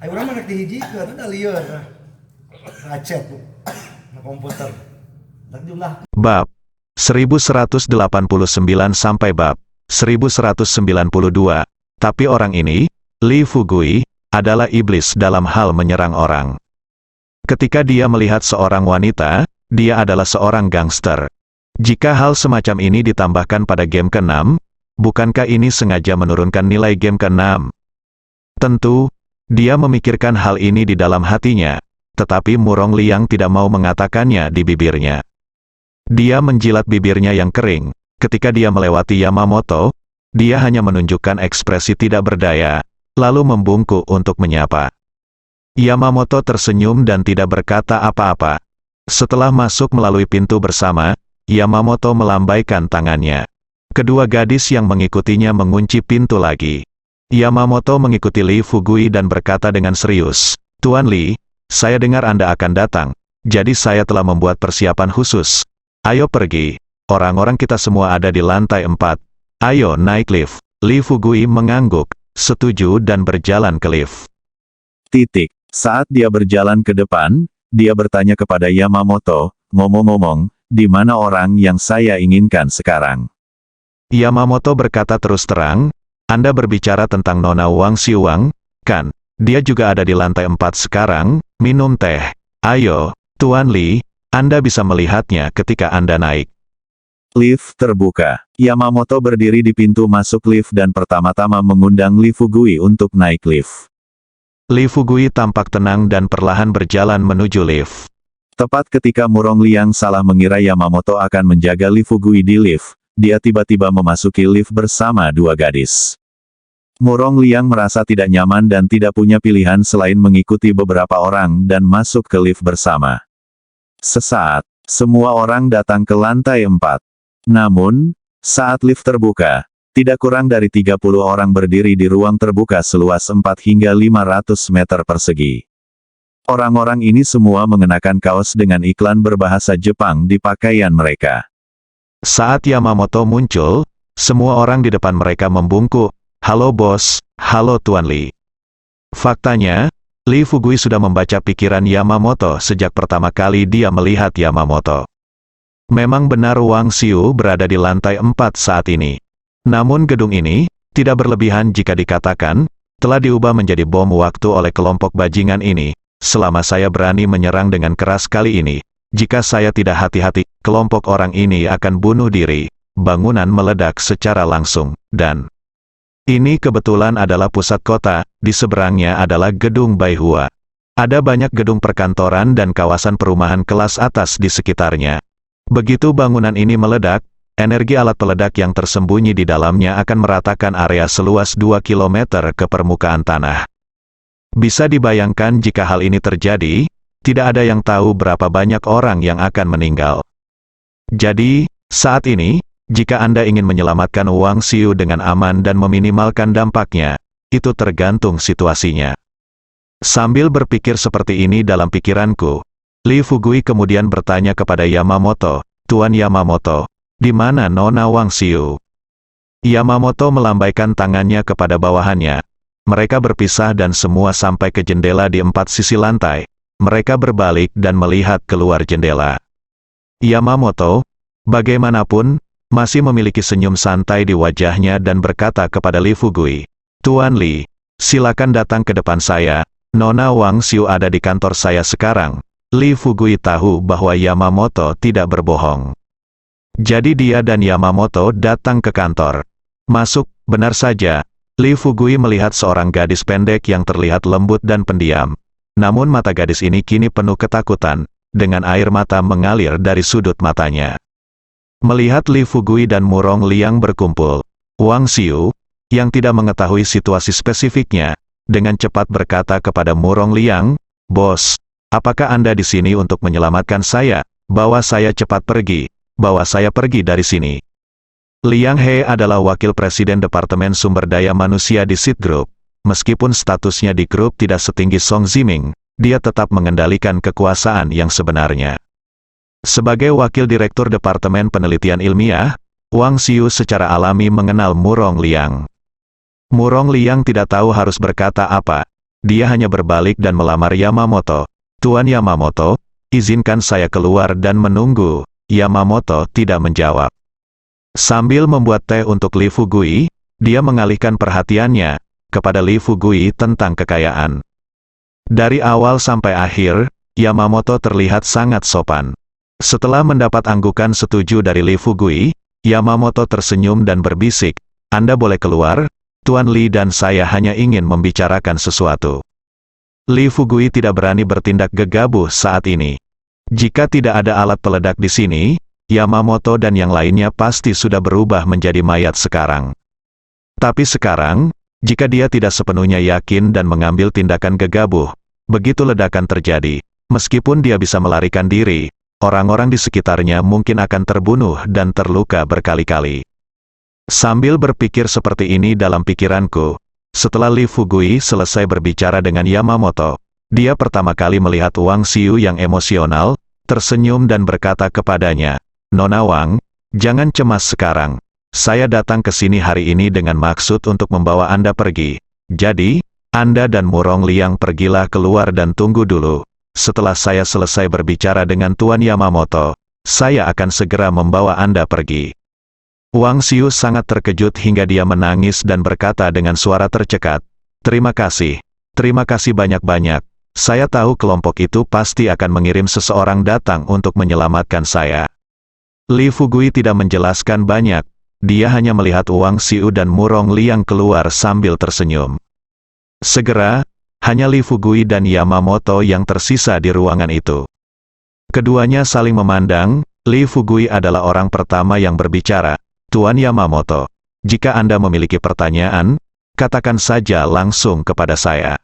Ayo urang mah rek dihijikeun da lieur. Ngacet na komputer. Dan jumlah Bab 1189 sampai bab 1192. Tapi orang ini, Li Fugui, adalah iblis dalam hal menyerang orang. Ketika dia melihat seorang wanita, dia adalah seorang gangster. Jika hal semacam ini ditambahkan pada game ke-6, bukankah ini sengaja menurunkan nilai game ke-6? Tentu, dia memikirkan hal ini di dalam hatinya, tetapi Murong Liang tidak mau mengatakannya di bibirnya. Dia menjilat bibirnya yang kering. Ketika dia melewati Yamamoto, dia hanya menunjukkan ekspresi tidak berdaya, lalu membungkuk untuk menyapa. Yamamoto tersenyum dan tidak berkata apa-apa. Setelah masuk melalui pintu bersama, Yamamoto melambaikan tangannya. Kedua gadis yang mengikutinya mengunci pintu lagi. Yamamoto mengikuti Li Fugui dan berkata dengan serius, "Tuan Li, saya dengar Anda akan datang, jadi saya telah membuat persiapan khusus. Ayo pergi, orang-orang kita semua ada di lantai 4. Ayo naik lift." Li Fugui mengangguk, setuju dan berjalan ke lift. Saat dia berjalan ke depan, dia bertanya kepada Yamamoto, "Ngomong-ngomong, di mana orang yang saya inginkan sekarang?" Yamamoto berkata terus terang, "Anda berbicara tentang Nona Wang Xiuwang, kan? Dia juga ada di lantai 4 sekarang, minum teh. Ayo, Tuan Li, Anda bisa melihatnya ketika Anda naik." Lift terbuka. Yamamoto berdiri di pintu masuk lift dan pertama-tama mengundang Li Fugui untuk naik lift. Li Fugui tampak tenang dan perlahan berjalan menuju lift. Tepat ketika Murong Liang salah mengira Yamamoto akan menjaga Li Fugui di lift, dia tiba-tiba memasuki lift bersama dua gadis. Murong Liang merasa tidak nyaman dan tidak punya pilihan selain mengikuti beberapa orang dan masuk ke lift bersama. Sesaat, semua orang datang ke lantai 4. Namun, saat lift terbuka, tidak kurang dari 30 orang berdiri di ruang terbuka seluas 4 hingga 500 meter persegi. Orang-orang ini semua mengenakan kaos dengan iklan berbahasa Jepang di pakaian mereka. Saat Yamamoto muncul, semua orang di depan mereka membungkuk, "Halo bos, halo Tuan Li." Faktanya, Li Fugui sudah membaca pikiran Yamamoto sejak pertama kali dia melihat Yamamoto. Memang benar Wang Xiu berada di lantai 4 saat ini. Namun gedung ini, tidak berlebihan jika dikatakan, telah diubah menjadi bom waktu oleh kelompok bajingan ini. Selama saya berani menyerang dengan keras kali ini, jika saya tidak hati-hati, kelompok orang ini akan bunuh diri. Bangunan meledak secara langsung, dan ini kebetulan adalah pusat kota, di seberangnya adalah gedung Baihua. Ada banyak gedung perkantoran dan kawasan perumahan kelas atas di sekitarnya. Begitu bangunan ini meledak, energi alat peledak yang tersembunyi di dalamnya akan meratakan area seluas 2 km ke permukaan tanah. Bisa dibayangkan jika hal ini terjadi, tidak ada yang tahu berapa banyak orang yang akan meninggal. Jadi, saat ini, jika Anda ingin menyelamatkan Wang Xiu dengan aman dan meminimalkan dampaknya, itu tergantung situasinya. Sambil berpikir seperti ini dalam pikiranku, Li Fugui kemudian bertanya kepada Yamamoto, "Tuan Yamamoto, di mana Nona Wang Xiu?" Yamamoto melambaikan tangannya kepada bawahannya. Mereka berpisah dan semua sampai ke jendela di 4 sisi lantai. Mereka berbalik dan melihat keluar jendela. Yamamoto, bagaimanapun, masih memiliki senyum santai di wajahnya dan berkata kepada Li Fugui, "Tuan Li, silakan datang ke depan saya. Nona Wang Xiu ada di kantor saya sekarang." Li Fugui tahu bahwa Yamamoto tidak berbohong. Jadi dia dan Yamamoto datang ke kantor. Masuk, benar saja. Li Fugui melihat seorang gadis pendek yang terlihat lembut dan pendiam. Namun mata gadis ini kini penuh ketakutan, dengan air mata mengalir dari sudut matanya. Melihat Li Fugui dan Murong Liang berkumpul, Wang Xiu, yang tidak mengetahui situasi spesifiknya, dengan cepat berkata kepada Murong Liang, "Bos, apakah Anda di sini untuk menyelamatkan saya? Bawa saya cepat pergi. Bawa saya pergi dari sini." Liang He adalah wakil presiden Departemen Sumber Daya Manusia di Seed Group. Meskipun statusnya di grup tidak setinggi Song Ziming, dia tetap mengendalikan kekuasaan yang sebenarnya. Sebagai wakil direktur Departemen Penelitian Ilmiah, Wang Xiu secara alami mengenal Murong Liang. Murong Liang tidak tahu harus berkata apa. Dia hanya berbalik dan melamar Yamamoto. Tuan Yamamoto, izinkan saya keluar dan menunggu. Yamamoto tidak menjawab. Sambil membuat teh untuk Li Fugui, dia mengalihkan perhatiannya kepada Li Fugui tentang kekayaan. Dari awal sampai akhir, Yamamoto terlihat sangat sopan. Setelah mendapat anggukan setuju dari Li Fugui, Yamamoto tersenyum dan berbisik, "Anda boleh keluar, Tuan Li, dan saya hanya ingin membicarakan sesuatu." Li Fugui tidak berani bertindak gegabah saat ini. Jika tidak ada alat peledak di sini, Yamamoto dan yang lainnya pasti sudah berubah menjadi mayat sekarang. Tapi sekarang, jika dia tidak sepenuhnya yakin dan mengambil tindakan gegabah, begitu ledakan terjadi, meskipun dia bisa melarikan diri, orang-orang di sekitarnya mungkin akan terbunuh dan terluka berkali-kali. Sambil berpikir seperti ini dalam pikiranku, setelah Li Fugui selesai berbicara dengan Yamamoto, dia pertama kali melihat Wang Xiu yang emosional, tersenyum dan berkata kepadanya, "Nona Wang, jangan cemas sekarang. Saya datang ke sini hari ini dengan maksud untuk membawa Anda pergi. Jadi, Anda dan Murong Liang pergilah keluar dan tunggu dulu. Setelah saya selesai berbicara dengan Tuan Yamamoto, saya akan segera membawa Anda pergi." Wang Xiu sangat terkejut hingga dia menangis dan berkata dengan suara tercekat, Terima kasih banyak-banyak. Saya tahu kelompok itu pasti akan mengirim seseorang datang untuk menyelamatkan saya." Li Fugui tidak menjelaskan banyak, dia hanya melihat Wang Xiu dan Murong Liang keluar sambil tersenyum. Segera, hanya Li Fugui dan Yamamoto yang tersisa di ruangan itu. Keduanya saling memandang. Li Fugui adalah orang pertama yang berbicara, "Tuan Yamamoto, jika Anda memiliki pertanyaan, katakan saja langsung kepada saya."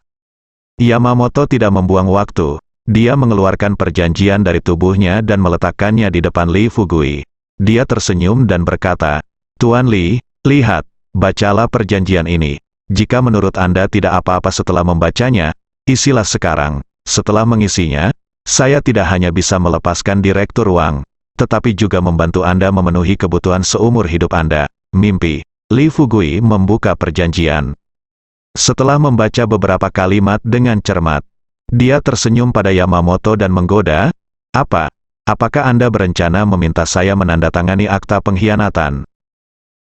Yamamoto tidak membuang waktu. Dia mengeluarkan perjanjian dari tubuhnya dan meletakkannya di depan Li Fugui. Dia tersenyum dan berkata, "Tuan Li, lihat, bacalah perjanjian ini. Jika menurut Anda tidak apa-apa setelah membacanya, isilah sekarang." Setelah mengisinya, saya tidak hanya bisa melepaskan Direktur Wang, tetapi juga membantu Anda memenuhi kebutuhan seumur hidup Anda. Mimpi. Li Fugui membuka perjanjian. Setelah membaca beberapa kalimat dengan cermat, dia tersenyum pada Yamamoto dan menggoda, Apakah Anda berencana meminta saya menandatangani akta pengkhianatan?"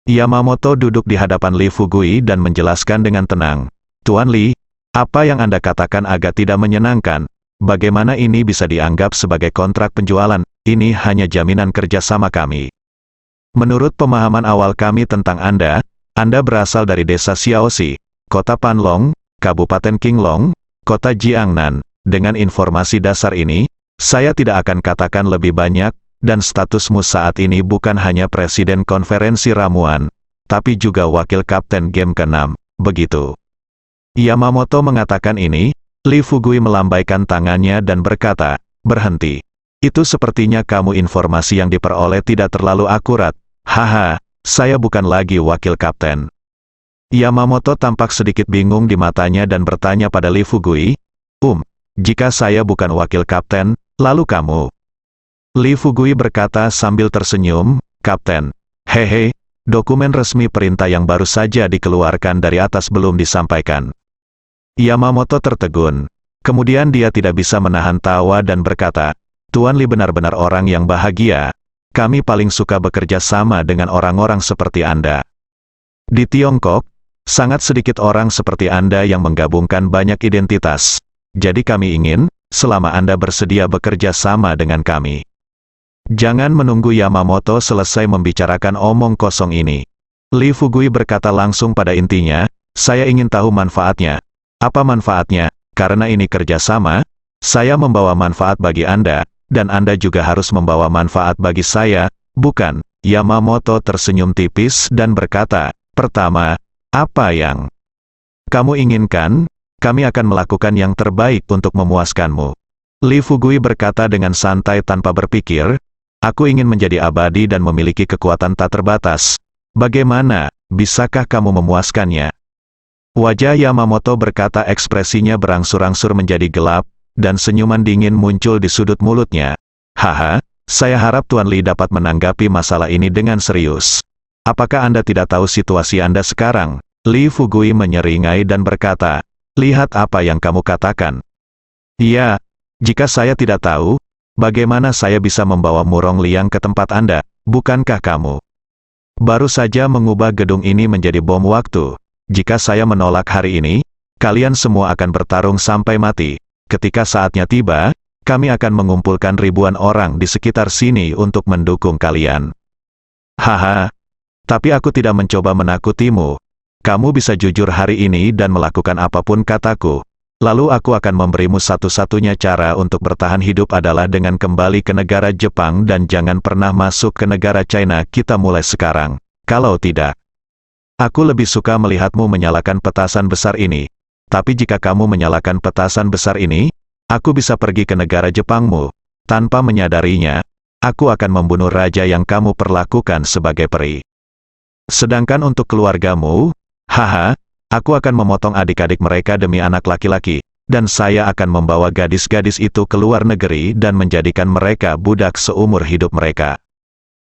Yamamoto duduk di hadapan Li Fugui dan menjelaskan dengan tenang, "Tuan Li, apa yang Anda katakan agak tidak menyenangkan. Bagaimana ini bisa dianggap sebagai kontrak penjualan? Ini hanya jaminan kerjasama kami. Menurut pemahaman awal kami tentang Anda berasal dari desa Xiaoxi, Kota Panlong, Kabupaten Qinglong, Kota Jiangnan. Dengan informasi dasar ini, saya tidak akan katakan lebih banyak, dan statusmu saat ini bukan hanya Presiden Konferensi Ramuan, tapi juga Wakil Kapten Game ke-6, begitu." Yamamoto mengatakan ini, Li Fugui melambaikan tangannya dan berkata, "Berhenti. Itu sepertinya kamu informasi yang diperoleh tidak terlalu akurat. Haha, saya bukan lagi Wakil Kapten." Yamamoto tampak sedikit bingung di matanya dan bertanya pada Li Fugui, Jika saya bukan Wakil Kapten, lalu kamu?" Li Fugui berkata sambil tersenyum, "Kapten. Hehe, dokumen resmi perintah yang baru saja dikeluarkan dari atas belum disampaikan." Yamamoto tertegun. Kemudian dia tidak bisa menahan tawa dan berkata, "Tuan Li benar-benar orang yang bahagia. Kami paling suka bekerja sama dengan orang-orang seperti Anda. Di Tiongkok, sangat sedikit orang seperti Anda yang menggabungkan banyak identitas. Jadi kami ingin, selama Anda bersedia bekerja sama dengan kami." Jangan menunggu Yamamoto selesai membicarakan omong kosong ini. Li Fugui berkata langsung pada intinya, "Saya ingin tahu manfaatnya." "Apa manfaatnya? Karena ini kerjasama, saya membawa manfaat bagi Anda, dan Anda juga harus membawa manfaat bagi saya, bukan?" Yamamoto tersenyum tipis dan berkata, "Pertama, apa yang kamu inginkan? Kami akan melakukan yang terbaik untuk memuaskanmu." Li Fugui berkata dengan santai tanpa berpikir, "Aku ingin menjadi abadi dan memiliki kekuatan tak terbatas. Bagaimana, bisakah kamu memuaskannya?" Wajah Yamamoto berkata ekspresinya berangsur-angsur menjadi gelap, dan senyuman dingin muncul di sudut mulutnya. "Haha, saya harap Tuan Li dapat menanggapi masalah ini dengan serius. Apakah Anda tidak tahu situasi Anda sekarang? Li Fugui menyeringai dan berkata, lihat apa yang kamu katakan. Iya, jika saya tidak tahu, bagaimana saya bisa membawa Murong Liang ke tempat Anda, bukankah kamu? Baru saja mengubah gedung ini menjadi bom waktu. Jika saya menolak hari ini, kalian semua akan bertarung sampai mati. Ketika saatnya tiba, kami akan mengumpulkan ribuan orang di sekitar sini untuk mendukung kalian. Haha, tapi aku tidak mencoba menakutimu. Kamu bisa jujur hari ini dan melakukan apapun kataku. Lalu aku akan memberimu satu-satunya cara untuk bertahan hidup adalah dengan kembali ke negara Jepang dan jangan pernah masuk ke negara China kita mulai sekarang. Kalau tidak, aku lebih suka melihatmu menyalakan petasan besar ini. Tapi jika kamu menyalakan petasan besar ini, aku bisa pergi ke negara Jepangmu. Tanpa menyadarinya, aku akan membunuh raja yang kamu perlakukan sebagai peri. Sedangkan untuk keluargamu, haha, aku akan memotong adik-adik mereka demi anak laki-laki, dan saya akan membawa gadis-gadis itu ke luar negeri dan menjadikan mereka budak seumur hidup mereka.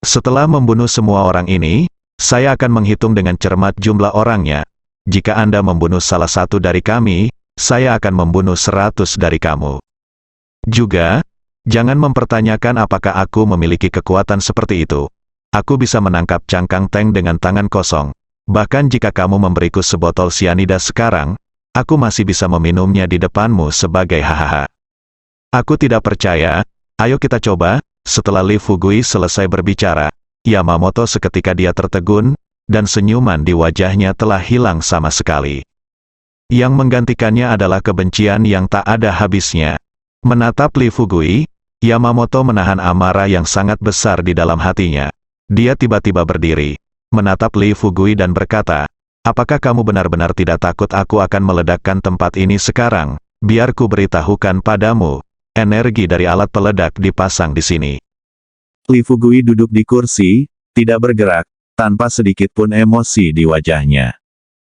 Setelah membunuh semua orang ini, saya akan menghitung dengan cermat jumlah orangnya. Jika Anda membunuh salah satu dari kami, saya akan membunuh 100 dari kamu. Juga, jangan mempertanyakan apakah aku memiliki kekuatan seperti itu. Aku bisa menangkap cangkang tank dengan tangan kosong. Bahkan jika kamu memberiku sebotol sianida sekarang, aku masih bisa meminumnya di depanmu sebagai hahaha. Aku tidak percaya, ayo kita coba. Setelah Li Fugui selesai berbicara, Yamamoto seketika dia tertegun, dan senyuman di wajahnya telah hilang sama sekali. Yang menggantikannya adalah kebencian yang tak ada habisnya. Menatap Li Fugui, Yamamoto menahan amarah yang sangat besar di dalam hatinya. Dia tiba-tiba berdiri, menatap Li Fugui dan berkata, apakah kamu benar-benar tidak takut aku akan meledakkan tempat ini sekarang? Biar ku beritahukan padamu, energi dari alat peledak dipasang di sini. Li Fugui duduk di kursi, tidak bergerak, tanpa sedikit pun emosi di wajahnya.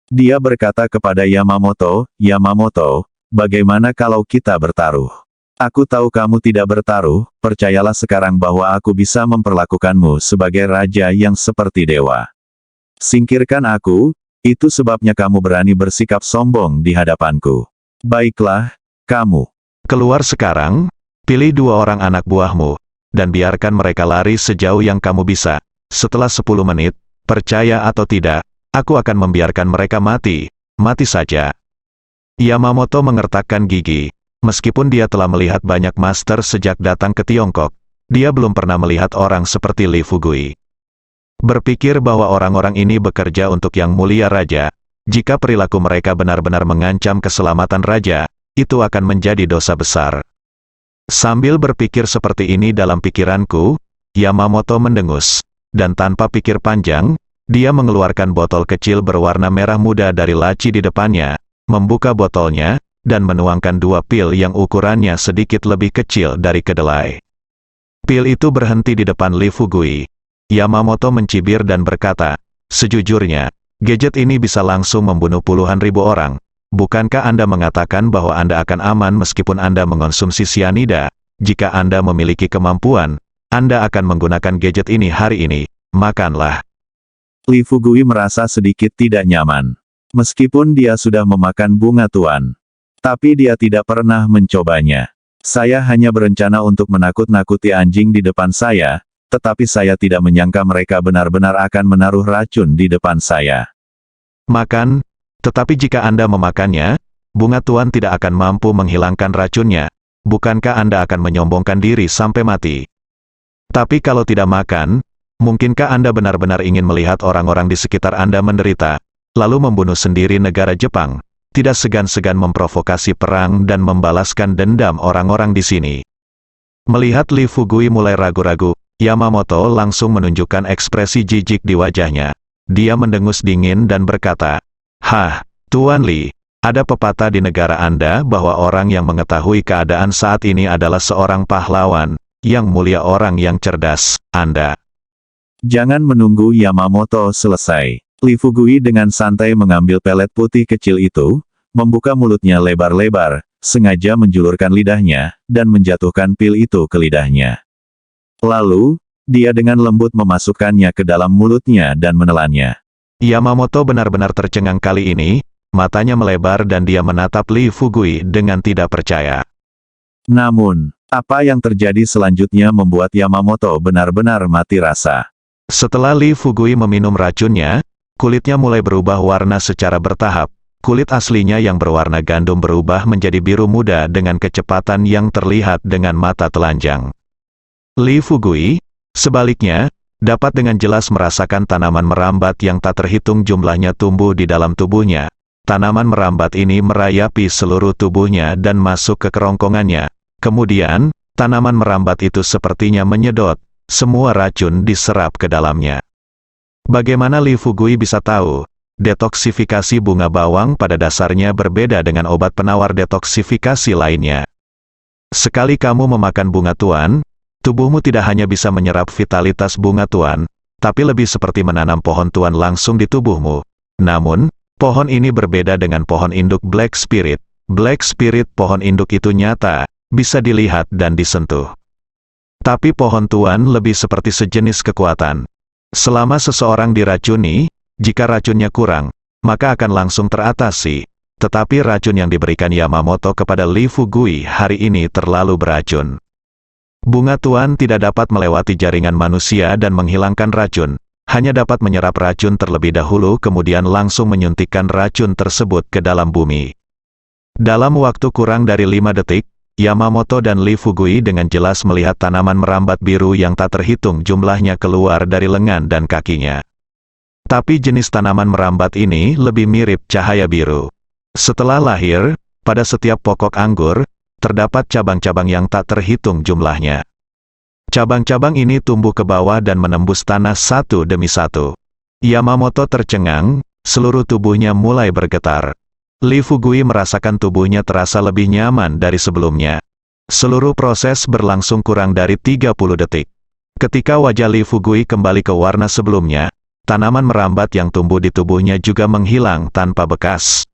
Dia berkata kepada Yamamoto, Yamamoto, bagaimana kalau kita bertaruh? Aku tahu kamu tidak bertaruh, percayalah sekarang bahwa aku bisa memperlakukanmu sebagai raja yang seperti dewa. Singkirkan aku, itu sebabnya kamu berani bersikap sombong di hadapanku. Baiklah, kamu Keluar sekarang, pilih 2 orang anak buahmu, dan biarkan mereka lari sejauh yang kamu bisa. Setelah 10 menit, percaya atau tidak, aku akan membiarkan mereka mati, mati saja. Yamamoto mengertakkan gigi. Meskipun dia telah melihat banyak master sejak datang ke Tiongkok, dia belum pernah melihat orang seperti Li Fugui. Berpikir bahwa orang-orang ini bekerja untuk yang mulia raja, jika perilaku mereka benar-benar mengancam keselamatan raja, itu akan menjadi dosa besar. Sambil berpikir seperti ini dalam pikiranku, Yamamoto mendengus, dan tanpa pikir panjang, dia mengeluarkan botol kecil berwarna merah muda dari laci di depannya, membuka botolnya, dan menuangkan 2 pil yang ukurannya sedikit lebih kecil dari kedelai. Pil itu berhenti di depan Li Fugui. Yamamoto mencibir dan berkata, sejujurnya, gadget ini bisa langsung membunuh puluhan ribu orang. Bukankah Anda mengatakan bahwa Anda akan aman meskipun Anda mengonsumsi sianida? Jika Anda memiliki kemampuan, Anda akan menggunakan gadget ini hari ini. Makanlah. Li Fugui merasa sedikit tidak nyaman. Meskipun dia sudah memakan bunga tuan. Tapi dia tidak pernah mencobanya. Saya hanya berencana untuk menakut-nakuti anjing di depan saya, tetapi saya tidak menyangka mereka benar-benar akan menaruh racun di depan saya. Makan, tetapi jika Anda memakannya, bunga tuan tidak akan mampu menghilangkan racunnya. Bukankah Anda akan menyombongkan diri sampai mati? Tapi kalau tidak makan, mungkinkah Anda benar-benar ingin melihat orang-orang di sekitar Anda menderita, lalu membunuh sendiri negara Jepang? Tidak segan-segan memprovokasi perang dan membalaskan dendam orang-orang di sini. Melihat Li Fugui mulai ragu-ragu, Yamamoto langsung menunjukkan ekspresi jijik di wajahnya. Dia mendengus dingin dan berkata, hah, Tuan Li, ada pepatah di negara Anda bahwa orang yang mengetahui keadaan saat ini adalah seorang pahlawan, yang mulia orang yang cerdas, Anda. Jangan menunggu Yamamoto selesai. Li Fugui dengan santai mengambil pelet putih kecil itu, membuka mulutnya lebar-lebar, sengaja menjulurkan lidahnya, dan menjatuhkan pil itu ke lidahnya. Lalu, dia dengan lembut memasukkannya ke dalam mulutnya dan menelannya. Yamamoto benar-benar tercengang kali ini, matanya melebar dan dia menatap Li Fugui dengan tidak percaya. Namun, apa yang terjadi selanjutnya membuat Yamamoto benar-benar mati rasa. Setelah Li Fugui meminum racunnya, kulitnya mulai berubah warna secara bertahap. Kulit aslinya yang berwarna gandum berubah menjadi biru muda dengan kecepatan yang terlihat dengan mata telanjang. Li Fugui, sebaliknya, dapat dengan jelas merasakan tanaman merambat yang tak terhitung jumlahnya tumbuh di dalam tubuhnya. Tanaman merambat ini merayapi seluruh tubuhnya dan masuk ke kerongkongannya. Kemudian, tanaman merambat itu sepertinya menyedot, semua racun diserap ke dalamnya. Bagaimana Li Fugui bisa tahu? Detoksifikasi bunga bawang pada dasarnya berbeda dengan obat penawar detoksifikasi lainnya. Sekali kamu memakan bunga tuan, tubuhmu tidak hanya bisa menyerap vitalitas bunga tuan, tapi lebih seperti menanam pohon tuan langsung di tubuhmu. Namun, pohon ini berbeda dengan pohon induk Black Spirit. Black Spirit pohon induk itu nyata, bisa dilihat dan disentuh. Tapi pohon tuan lebih seperti sejenis kekuatan. Selama seseorang diracuni, jika racunnya kurang, maka akan langsung teratasi. Tetapi racun yang diberikan Yamamoto kepada Li Fugui hari ini terlalu beracun. Bunga tuan tidak dapat melewati jaringan manusia dan menghilangkan racun, hanya dapat menyerap racun terlebih dahulu kemudian langsung menyuntikkan racun tersebut ke dalam bumi. Dalam waktu kurang dari 5 detik, Yamamoto dan Li Fugui dengan jelas melihat tanaman merambat biru yang tak terhitung jumlahnya keluar dari lengan dan kakinya. Tapi jenis tanaman merambat ini lebih mirip cahaya biru. Setelah lahir, pada setiap pokok anggur, terdapat cabang-cabang yang tak terhitung jumlahnya. Cabang-cabang ini tumbuh ke bawah dan menembus tanah satu demi satu. Yamamoto tercengang, seluruh tubuhnya mulai bergetar. Li Fugui merasakan tubuhnya terasa lebih nyaman dari sebelumnya. Seluruh proses berlangsung kurang dari 30 detik. Ketika wajah Li Fugui kembali ke warna sebelumnya, tanaman merambat yang tumbuh di tubuhnya juga menghilang tanpa bekas.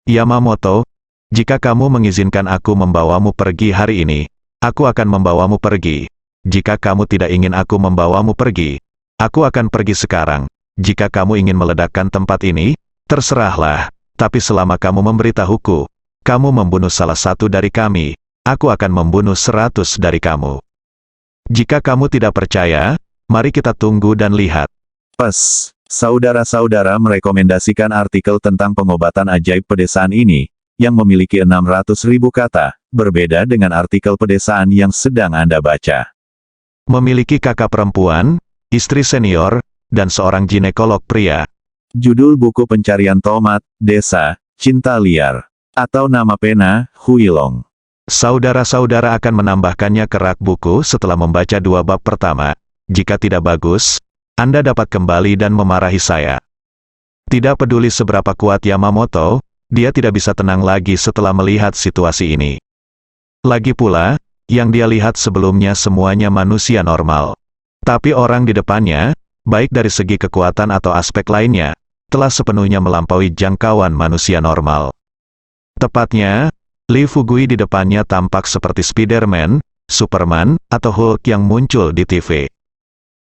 Yamamoto, jika kamu mengizinkan aku membawamu pergi hari ini, aku akan membawamu pergi. Jika kamu tidak ingin aku membawamu pergi, aku akan pergi sekarang. Jika kamu ingin meledakkan tempat ini, terserahlah. Tapi selama kamu memberitahuku, kamu membunuh salah satu dari kami, aku akan membunuh 100 dari kamu. Jika kamu tidak percaya, mari kita tunggu dan lihat. Pes, saudara-saudara merekomendasikan artikel tentang pengobatan ajaib pedesaan ini, yang memiliki 600.000 kata, berbeda dengan artikel pedesaan yang sedang Anda baca. Memiliki kakak perempuan, istri senior, dan seorang ginekolog pria. Judul buku pencarian tomat, desa, cinta liar. Atau nama pena, Huilong. Saudara-saudara akan menambahkannya ke rak buku setelah membaca 2 bab pertama. Jika tidak bagus, Anda dapat kembali dan memarahi saya. Tidak peduli seberapa kuat Yamamoto, dia tidak bisa tenang lagi setelah melihat situasi ini. Lagi pula, yang dia lihat sebelumnya semuanya manusia normal. Tapi orang di depannya, baik dari segi kekuatan atau aspek lainnya, telah sepenuhnya melampaui jangkauan manusia normal. Tepatnya, Li Fugui di depannya tampak seperti Spider-Man, Superman, atau Hulk yang muncul di TV.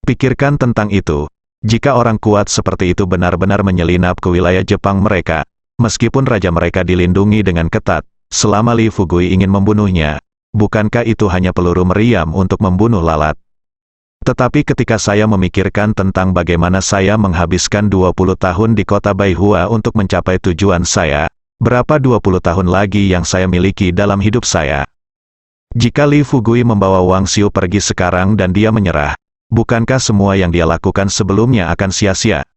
Pikirkan tentang itu. Jika orang kuat seperti itu benar-benar menyelinap ke wilayah Jepang mereka, meskipun raja mereka dilindungi dengan ketat, selama Li Fugui ingin membunuhnya, bukankah itu hanya peluru meriam untuk membunuh lalat? Tetapi ketika saya memikirkan tentang bagaimana saya menghabiskan 20 tahun di kota Baihua untuk mencapai tujuan saya, berapa 20 tahun lagi yang saya miliki dalam hidup saya? Jika Li Fugui membawa Wang Xiu pergi sekarang dan dia menyerah, bukankah semua yang dia lakukan sebelumnya akan sia-sia?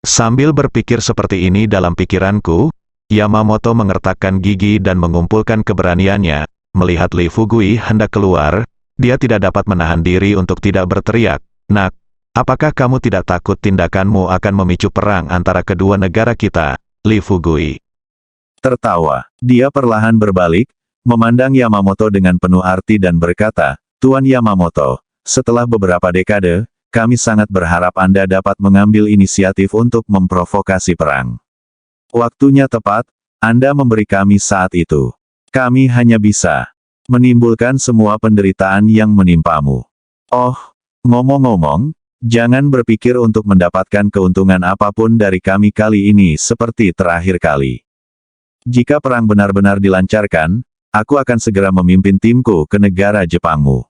Sambil berpikir seperti ini dalam pikiranku, Yamamoto mengertakkan gigi dan mengumpulkan keberaniannya. Melihat Li Fugui hendak keluar, dia tidak dapat menahan diri untuk tidak berteriak, "Nak, apakah kamu tidak takut tindakanmu akan memicu perang antara kedua negara kita, Li Fugui?" Tertawa, dia perlahan berbalik, memandang Yamamoto dengan penuh arti dan berkata, "Tuan Yamamoto, setelah beberapa dekade, kami sangat berharap Anda dapat mengambil inisiatif untuk memprovokasi perang. Waktunya tepat, Anda memberi kami saat itu. Kami hanya bisa menimbulkan semua penderitaan yang menimpamu. Oh, ngomong-ngomong, Jangan berpikir untuk mendapatkan keuntungan apapun dari kami kali ini seperti terakhir kali. Jika perang benar-benar dilancarkan, aku akan segera memimpin timku ke negara Jepangmu.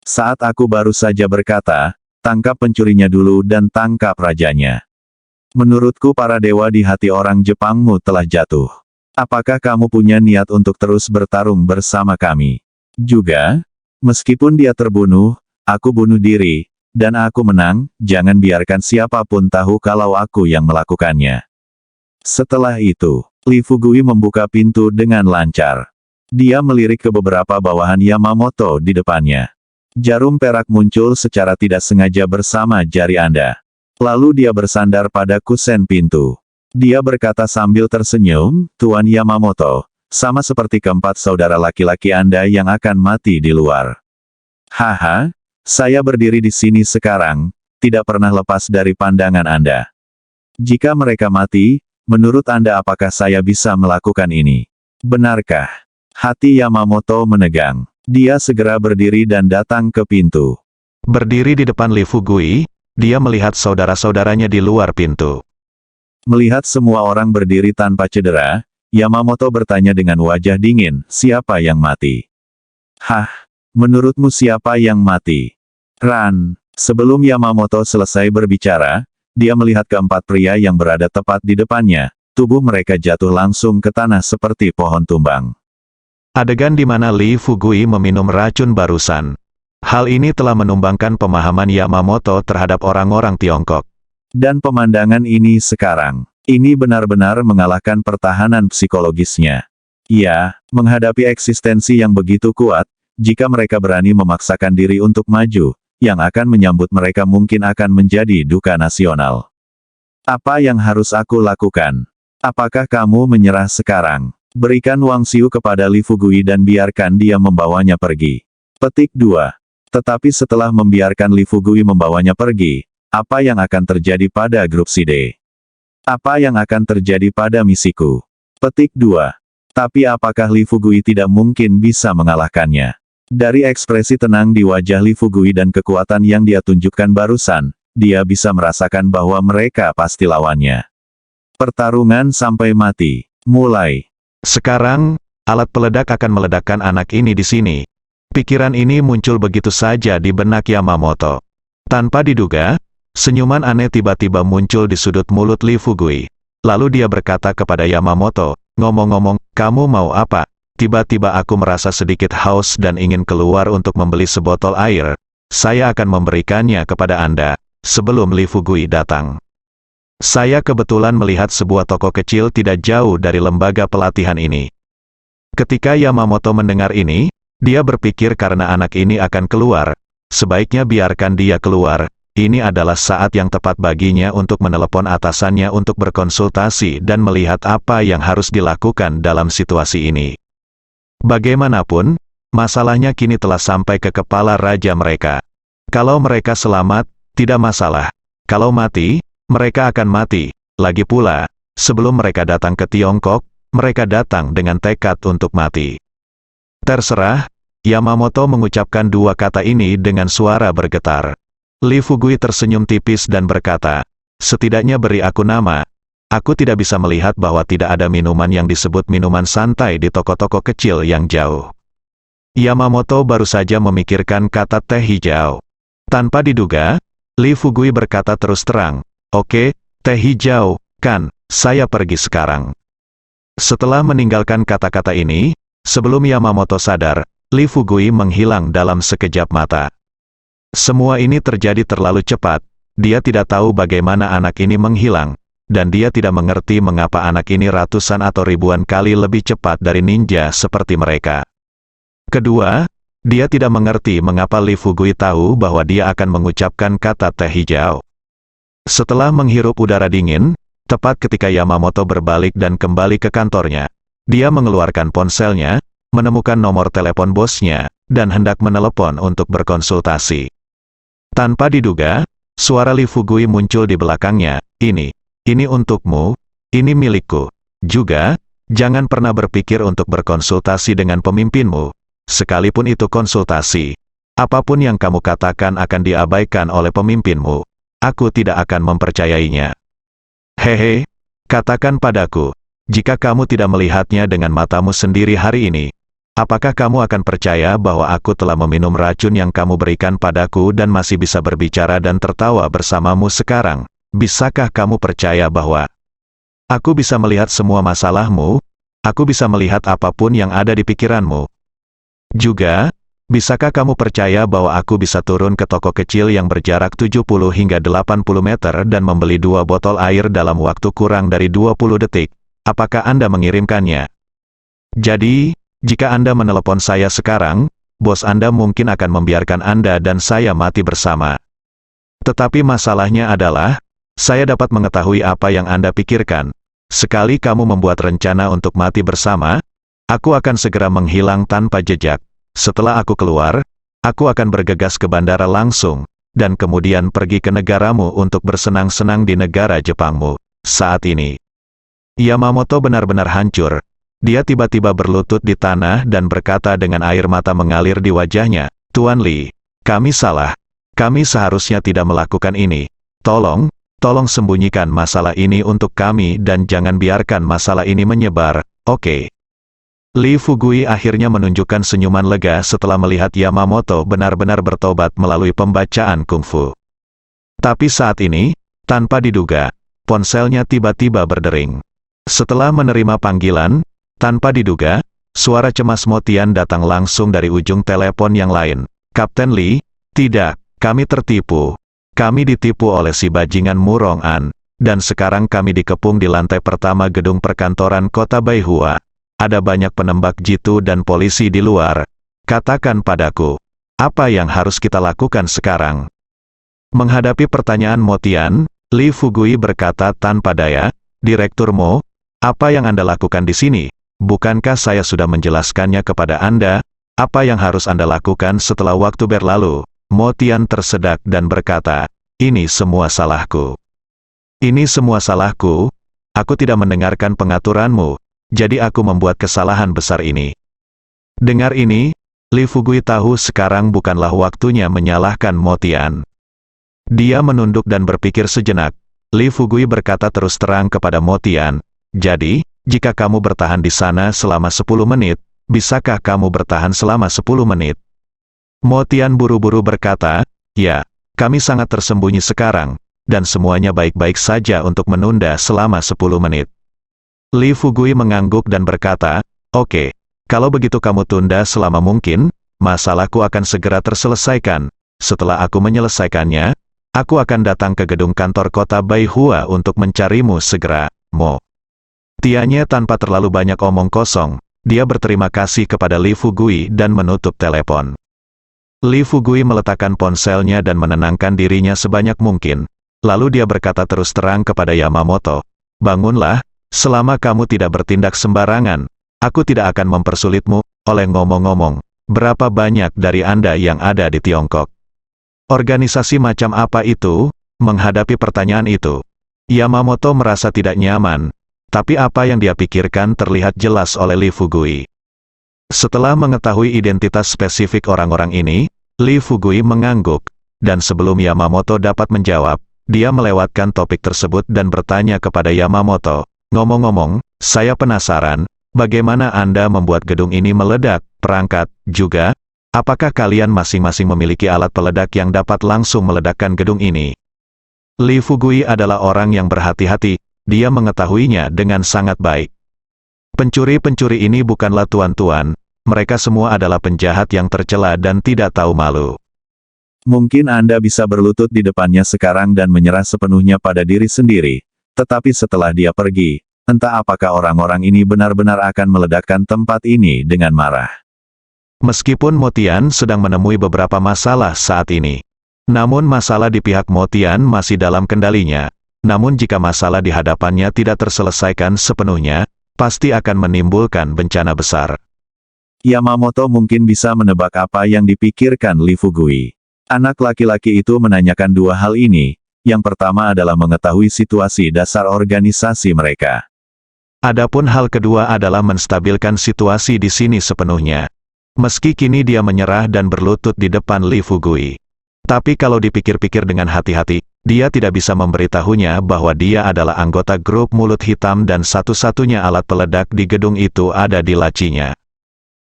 Saat aku baru saja berkata, tangkap pencurinya dulu dan tangkap rajanya. Menurutku para dewa di hati orang Jepangmu telah jatuh. Apakah kamu punya niat untuk terus bertarung bersama kami? Juga, meskipun dia terbunuh, aku bunuh diri, dan aku menang, jangan biarkan siapapun tahu kalau aku yang melakukannya. Setelah itu, Li Fugui membuka pintu dengan lancar. Dia melirik ke beberapa bawahan Yamamoto di depannya. Jarum perak muncul secara tidak sengaja bersama jari Anda. Lalu dia bersandar pada kusen pintu. Dia berkata sambil tersenyum, Tuan Yamamoto, sama seperti keempat saudara laki-laki Anda yang akan mati di luar. Haha, saya berdiri di sini sekarang, tidak pernah lepas dari pandangan Anda. Jika mereka mati, menurut Anda apakah saya bisa melakukan ini? Benarkah? Hati Yamamoto menegang. Dia segera berdiri dan datang ke pintu. Berdiri di depan Li Fugui, dia melihat saudara-saudaranya di luar pintu. Melihat semua orang berdiri tanpa cedera, Yamamoto bertanya dengan wajah dingin, siapa yang mati? Hah? Menurutmu siapa yang mati? Ran. Sebelum Yamamoto selesai berbicara, dia melihat keempat pria yang berada tepat di depannya, tubuh mereka jatuh langsung ke tanah seperti pohon tumbang. Adegan di mana Li Fugui meminum racun barusan. Hal ini telah menumbangkan pemahaman Yamamoto terhadap orang-orang Tiongkok. Dan pemandangan ini sekarang, ini benar-benar mengalahkan pertahanan psikologisnya. Ya, menghadapi eksistensi yang begitu kuat, jika mereka berani memaksakan diri untuk maju, yang akan menyambut mereka mungkin akan menjadi duka nasional. Apa yang harus aku lakukan? Apakah kamu menyerah sekarang? Berikan Wang Xiu kepada Li Fugui dan biarkan dia membawanya pergi. Petik 2. Tetapi setelah membiarkan Li Fugui membawanya pergi, apa yang akan terjadi pada grup Side? Apa yang akan terjadi pada misiku? Petik 2. Tapi apakah Li Fugui tidak mungkin bisa mengalahkannya? Dari ekspresi tenang di wajah Li Fugui dan kekuatan yang dia tunjukkan barusan, dia bisa merasakan bahwa mereka pasti lawannya. Pertarungan sampai mati. Mulai. Sekarang, alat peledak akan meledakkan anak ini di sini. Pikiran ini muncul begitu saja di benak Yamamoto. Tanpa diduga, senyuman aneh tiba-tiba muncul di sudut mulut Li Fugui. Lalu dia berkata kepada Yamamoto, ngomong-ngomong, kamu mau apa? Tiba-tiba aku merasa sedikit haus dan ingin keluar untuk membeli sebotol air. Saya akan memberikannya kepada Anda, sebelum Li Fugui datang. Saya kebetulan melihat sebuah toko kecil tidak jauh dari lembaga pelatihan ini. Ketika Yamamoto mendengar ini, dia berpikir karena anak ini akan keluar, sebaiknya biarkan dia keluar. Ini adalah saat yang tepat baginya untuk menelepon atasannya untuk berkonsultasi dan melihat apa yang harus dilakukan dalam situasi ini. Bagaimanapun, masalahnya kini telah sampai ke kepala raja mereka. Kalau mereka selamat, tidak masalah. Kalau mati, mereka akan mati. Lagi pula, sebelum mereka datang ke Tiongkok, mereka datang dengan tekad untuk mati. Terserah, Yamamoto mengucapkan dua kata ini dengan suara bergetar. Li Fugui tersenyum tipis dan berkata, setidaknya beri aku nama. Aku tidak bisa melihat bahwa tidak ada minuman yang disebut minuman santai di toko-toko kecil yang jauh. Yamamoto baru saja memikirkan kata teh hijau. Tanpa diduga, Li Fugui berkata terus terang, oke, teh hijau, kan, saya pergi sekarang. Setelah meninggalkan kata-kata ini, sebelum Yamamoto sadar, Li Fugui menghilang dalam sekejap mata. Semua ini terjadi terlalu cepat, dia tidak tahu bagaimana anak ini menghilang. Dan dia tidak mengerti mengapa anak ini ratusan atau ribuan kali lebih cepat dari ninja seperti mereka. Kedua, dia tidak mengerti mengapa Li Fugui tahu bahwa dia akan mengucapkan kata teh hijau. Setelah menghirup udara dingin, tepat ketika Yamamoto berbalik dan kembali ke kantornya, dia mengeluarkan ponselnya, menemukan nomor telepon bosnya, dan hendak menelepon untuk berkonsultasi. Tanpa diduga, suara Li Fugui muncul di belakangnya, Ini untukmu, ini milikku. Juga, jangan pernah berpikir untuk berkonsultasi dengan pemimpinmu, sekalipun itu konsultasi. Apapun yang kamu katakan akan diabaikan oleh pemimpinmu. Aku tidak akan mempercayainya. Hehe, katakan padaku, jika kamu tidak melihatnya dengan matamu sendiri hari ini, apakah kamu akan percaya bahwa aku telah meminum racun yang kamu berikan padaku dan masih bisa berbicara dan tertawa bersamamu sekarang? Bisakah kamu percaya bahwa aku bisa melihat semua masalahmu? Aku bisa melihat apapun yang ada di pikiranmu. Juga, bisakah kamu percaya bahwa aku bisa turun ke toko kecil yang berjarak 70 hingga 80 meter dan membeli 2 botol air dalam waktu kurang dari 20 detik? Apakah Anda mengirimkannya? Jadi, jika Anda menelepon saya sekarang, bos Anda mungkin akan membiarkan Anda dan saya mati bersama. Tetapi masalahnya adalah, saya dapat mengetahui apa yang Anda pikirkan. Sekali kamu membuat rencana untuk mati bersama, aku akan segera menghilang tanpa jejak. Setelah aku keluar, aku akan bergegas ke bandara langsung, dan kemudian pergi ke negaramu untuk bersenang-senang di negara Jepangmu. Saat ini, Yamamoto benar-benar hancur. Dia tiba-tiba berlutut di tanah dan berkata dengan air mata mengalir di wajahnya, "Tuan Lee, kami salah. Kami seharusnya tidak melakukan ini. Tolong sembunyikan masalah ini untuk kami dan jangan biarkan masalah ini menyebar, oke?" Lee Fugui akhirnya menunjukkan senyuman lega setelah melihat Yamamoto benar-benar bertobat melalui pembacaan kungfu. Tapi saat ini, tanpa diduga, ponselnya tiba-tiba berdering. Setelah menerima panggilan, tanpa diduga, suara cemas Motian datang langsung dari ujung telepon yang lain. "Kapten Lee, tidak, kami tertipu. Kami ditipu oleh si bajingan Murong An, dan sekarang kami dikepung di lantai pertama gedung perkantoran kota Baihua. Ada banyak penembak jitu dan polisi di luar. Katakan padaku, apa yang harus kita lakukan sekarang?" Menghadapi pertanyaan Motian, Lee Fugui berkata tanpa daya, "Direktur Mo, apa yang Anda lakukan di sini? Bukankah saya sudah menjelaskannya kepada Anda? Apa yang harus Anda lakukan setelah waktu berlalu?" Motian tersedak dan berkata, "Ini semua salahku. Ini semua salahku. Aku tidak mendengarkan pengaturanmu. Jadi aku membuat kesalahan besar ini." Dengar ini, Lee Fugui tahu sekarang bukanlah waktunya menyalahkan Motian. Dia menunduk dan berpikir sejenak. Lee Fugui berkata terus terang kepada Motian, "Jadi, jika kamu bertahan di sana selama 10 menit, bisakah kamu bertahan selama 10 menit?" Motian buru-buru berkata, "Ya, kami sangat tersembunyi sekarang, dan semuanya baik-baik saja untuk menunda selama 10 menit." Lee Fugui mengangguk dan berkata, "Oke, kalau begitu kamu tunda selama mungkin, masalahku akan segera terselesaikan. Setelah aku menyelesaikannya, aku akan datang ke gedung kantor kota Baihua untuk mencarimu segera, Mo." Tianya tanpa terlalu banyak omong kosong, dia berterima kasih kepada Lee Fugui dan menutup telepon. Lee Fugui meletakkan ponselnya dan menenangkan dirinya sebanyak mungkin. Lalu dia berkata terus terang kepada Yamamoto, "Bangunlah. Selama kamu tidak bertindak sembarangan, aku tidak akan mempersulitmu." Oleh ngomong-ngomong, berapa banyak dari Anda yang ada di Tiongkok? Organisasi macam apa itu? Menghadapi pertanyaan itu, Yamamoto merasa tidak nyaman, tapi apa yang dia pikirkan terlihat jelas oleh Lee Fugui. Setelah mengetahui identitas spesifik orang-orang ini, Lee Fugui mengangguk, dan sebelum Yamamoto dapat menjawab, dia melewatkan topik tersebut dan bertanya kepada Yamamoto, "Ngomong-ngomong, saya penasaran, bagaimana Anda membuat gedung ini meledak, perangkat, juga? Apakah kalian masing-masing memiliki alat peledak yang dapat langsung meledakkan gedung ini?" Lee Fugui adalah orang yang berhati-hati, dia mengetahuinya dengan sangat baik. Pencuri-pencuri ini bukanlah tuan-tuan, mereka semua adalah penjahat yang tercela dan tidak tahu malu. Mungkin Anda bisa berlutut di depannya sekarang dan menyerah sepenuhnya pada diri sendiri. Tetapi setelah dia pergi, entah apakah orang-orang ini benar-benar akan meledakkan tempat ini dengan marah. Meskipun Motian sedang menemui beberapa masalah saat ini, namun masalah di pihak Motian masih dalam kendalinya. Namun jika masalah di hadapannya tidak terselesaikan sepenuhnya, pasti akan menimbulkan bencana besar. Yamamoto mungkin bisa menebak apa yang dipikirkan Lee Fugui. Anak laki-laki itu menanyakan dua hal ini. Yang pertama adalah mengetahui situasi dasar organisasi mereka. Adapun hal kedua adalah menstabilkan situasi di sini sepenuhnya. Meski kini dia menyerah dan berlutut di depan Li Fugui. Tapi kalau dipikir-pikir dengan hati-hati, dia tidak bisa memberitahunya bahwa dia adalah anggota grup mulut hitam dan satu-satunya alat peledak di gedung itu ada di lacinya.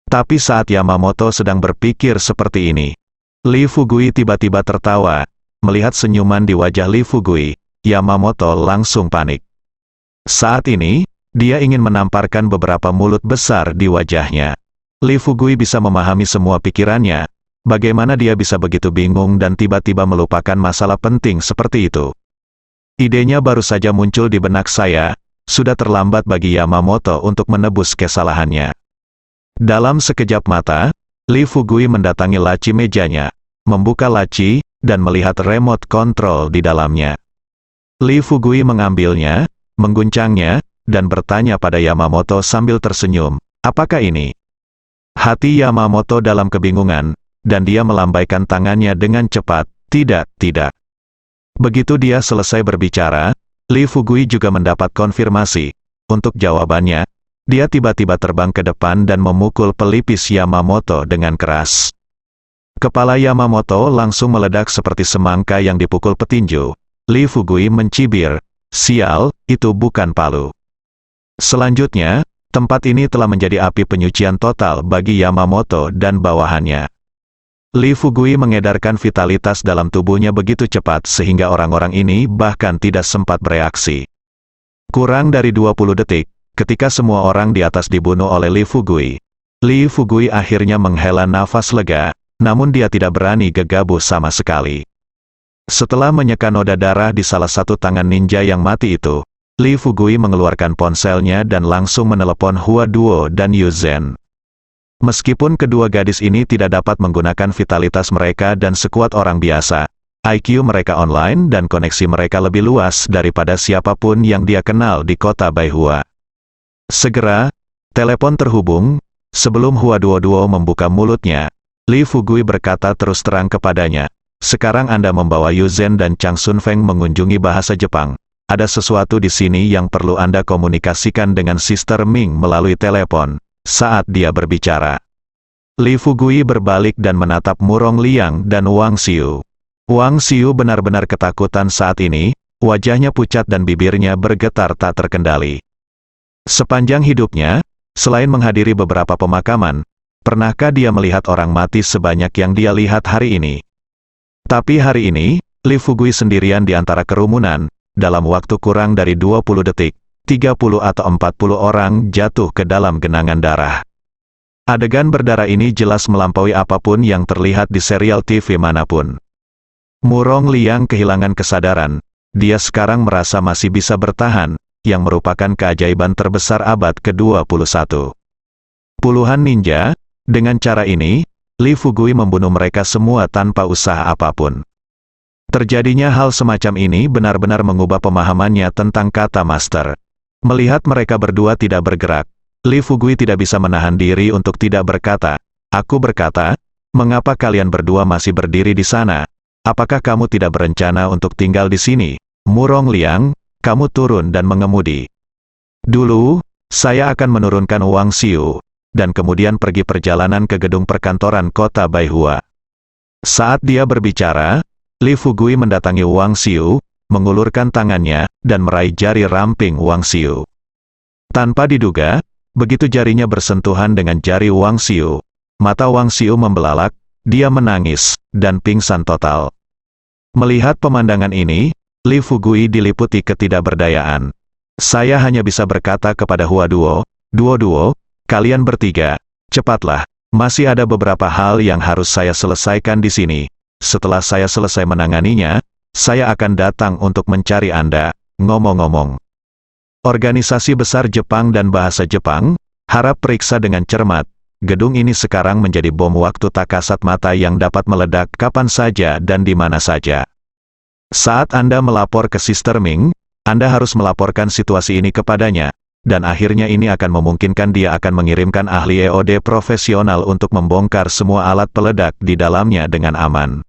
Tapi saat Yamamoto sedang berpikir seperti ini, Li Fugui tiba-tiba tertawa. Melihat senyuman di wajah Li Fugui, Yamamoto langsung panik. Saat ini, dia ingin menamparkan beberapa mulut besar di wajahnya. Li Fugui bisa memahami semua pikirannya. Bagaimana dia bisa begitu bingung dan tiba-tiba melupakan masalah penting seperti itu? Idenya baru saja muncul di benak saya, sudah terlambat bagi Yamamoto untuk menebus kesalahannya. Dalam sekejap mata, Li Fugui mendatangi laci mejanya, membuka laci, dan melihat remote control di dalamnya. Li Fugui mengambilnya, mengguncangnya, dan bertanya pada Yamamoto sambil tersenyum, "Apakah ini?" Hati Yamamoto dalam kebingungan, dan dia melambaikan tangannya dengan cepat, "Tidak, tidak." Begitu dia selesai berbicara, Li Fugui juga mendapat konfirmasi. Untuk jawabannya, dia tiba-tiba terbang ke depan dan memukul pelipis Yamamoto dengan keras. Kepala Yamamoto langsung meledak seperti semangka yang dipukul petinju. Li Fugui mencibir, "Sial, itu bukan palu." Selanjutnya, tempat ini telah menjadi api penyucian total bagi Yamamoto dan bawahannya. Li Fugui mengedarkan vitalitas dalam tubuhnya begitu cepat sehingga orang-orang ini bahkan tidak sempat bereaksi. Kurang dari 20 detik, ketika semua orang di atas dibunuh oleh Li Fugui akhirnya menghela nafas lega, namun dia tidak berani gegabah sama sekali. Setelah menyeka noda darah di salah satu tangan ninja yang mati itu, Li Fugui mengeluarkan ponselnya dan langsung menelepon Hua Duo dan Yu Zhen. Meskipun kedua gadis ini tidak dapat menggunakan vitalitas mereka dan sekuat orang biasa, IQ mereka online dan koneksi mereka lebih luas daripada siapapun yang dia kenal di kota Baihua. Segera, telepon terhubung. Sebelum Hua Duo membuka mulutnya, Li Fugui berkata terus terang kepadanya, "Sekarang Anda membawa Yu Zhen dan Chang Sun Feng mengunjungi bahasa Jepang. Ada sesuatu di sini yang perlu Anda komunikasikan dengan Sister Ming melalui telepon." Saat dia berbicara, Li Fugui berbalik dan menatap Murong Liang dan Wang Xiu. Wang Xiu benar-benar ketakutan saat ini, wajahnya pucat dan bibirnya bergetar tak terkendali. Sepanjang hidupnya, selain menghadiri beberapa pemakaman, pernahkah dia melihat orang mati sebanyak yang dia lihat hari ini? Tapi hari ini, Li Fugui sendirian di antara kerumunan, dalam waktu kurang dari 20 detik, 30 atau 40 orang jatuh ke dalam genangan darah. Adegan berdarah ini jelas melampaui apapun yang terlihat di serial TV manapun. Murong Liang kehilangan kesadaran, dia sekarang merasa masih bisa bertahan, yang merupakan keajaiban terbesar abad ke-21. Puluhan ninja. Dengan cara ini, Li Fugui membunuh mereka semua tanpa usaha apapun. Terjadinya hal semacam ini benar-benar mengubah pemahamannya tentang kata master. Melihat mereka berdua tidak bergerak, Li Fugui tidak bisa menahan diri untuk tidak berkata. "Aku berkata, mengapa kalian berdua masih berdiri di sana? Apakah kamu tidak berencana untuk tinggal di sini? Murong Liang, kamu turun dan mengemudi. Dulu, saya akan menurunkan Wang Xiu, dan kemudian pergi perjalanan ke gedung perkantoran kota Baihua." Saat dia berbicara, Li Fugui mendatangi Wang Xiu, mengulurkan tangannya, dan meraih jari ramping Wang Xiu. Tanpa diduga, begitu jarinya bersentuhan dengan jari Wang Xiu, mata Wang Xiu membelalak, dia menangis, dan pingsan total. Melihat pemandangan ini, Li Fugui diliputi ketidakberdayaan. "Saya hanya bisa berkata kepada Hua Duo, kalian bertiga, cepatlah, masih ada beberapa hal yang harus saya selesaikan di sini. Setelah saya selesai menanganinya, saya akan datang untuk mencari Anda." Ngomong-ngomong, organisasi besar Jepang dan bahasa Jepang, harap periksa dengan cermat. Gedung ini sekarang menjadi bom waktu tak kasat mata yang dapat meledak kapan saja dan di mana saja. Saat Anda melapor ke Sister Ming, Anda harus melaporkan situasi ini kepadanya. Dan akhirnya ini akan memungkinkan dia akan mengirimkan ahli EOD profesional untuk membongkar semua alat peledak di dalamnya dengan aman.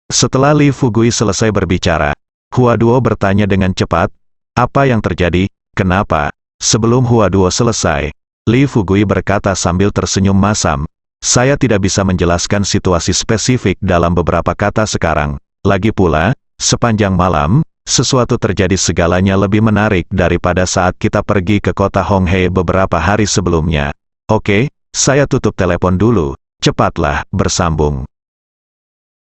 Setelah Li Fugui selesai berbicara, Hua Duo bertanya dengan cepat, "Apa yang terjadi? Kenapa?" Sebelum Hua Duo selesai, Li Fugui berkata sambil tersenyum masam, Saya tidak bisa menjelaskan situasi spesifik dalam beberapa kata sekarang. Lagi pula, sepanjang malam, sesuatu terjadi segalanya lebih menarik daripada saat kita pergi ke kota Honghe beberapa hari sebelumnya. Oke, saya tutup telepon dulu. Cepatlah, bersambung.